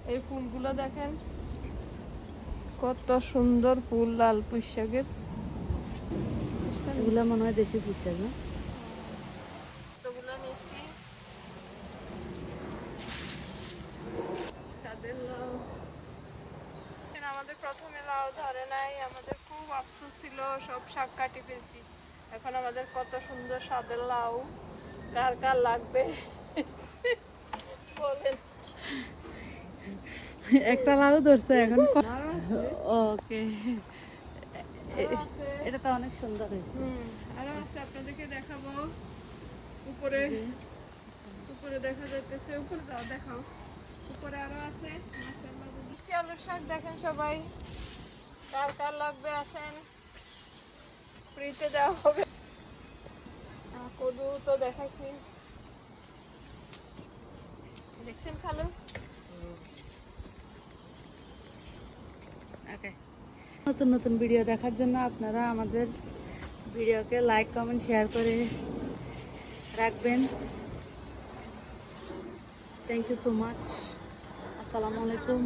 এই ফুলগুলো দেখেন কত সুন্দর ফুল, লাল পুঁই শাকের। এগুলো মনে হয় দেশি পুঁই শাক না? কতগুলো নিচ্ছি। সাদের লাউ, আমাদের প্রথমে লাউ ধরে নাই, আমাদের খুব আফসোস ছিল, সব শাক কাটি ফেলছি। এখন আমাদের কত সুন্দর স্বাদের লাউ, কার কার লাগবে বলেন। একটা লাউ ধরছে এখন। ওকে, আরো আছে। এটা তো অনেক সুন্দর হয়েছে। আরো আছে, আপনাদেরকে দেখাবো। উপরে উপরে দেখা যাইতেছে, উপরে যাও দেখাও। উপরে আরো আছে মাশাআল্লাহ। মিষ্টি আলুর শাক দেখেন সবাই, কার কার লাগবে আসেন, ফ্রিতে দেওয়া হবে। কদু তো দেখাইছি, দেখছেন খালু। ওকে, নতুন নতুন ভিডিও দেখার জন্য আপনারা আমাদের ভিডিওকে লাইক কমেন্ট শেয়ার করে রাখবেন। Thank you so much. আসসালামু আলাইকুম।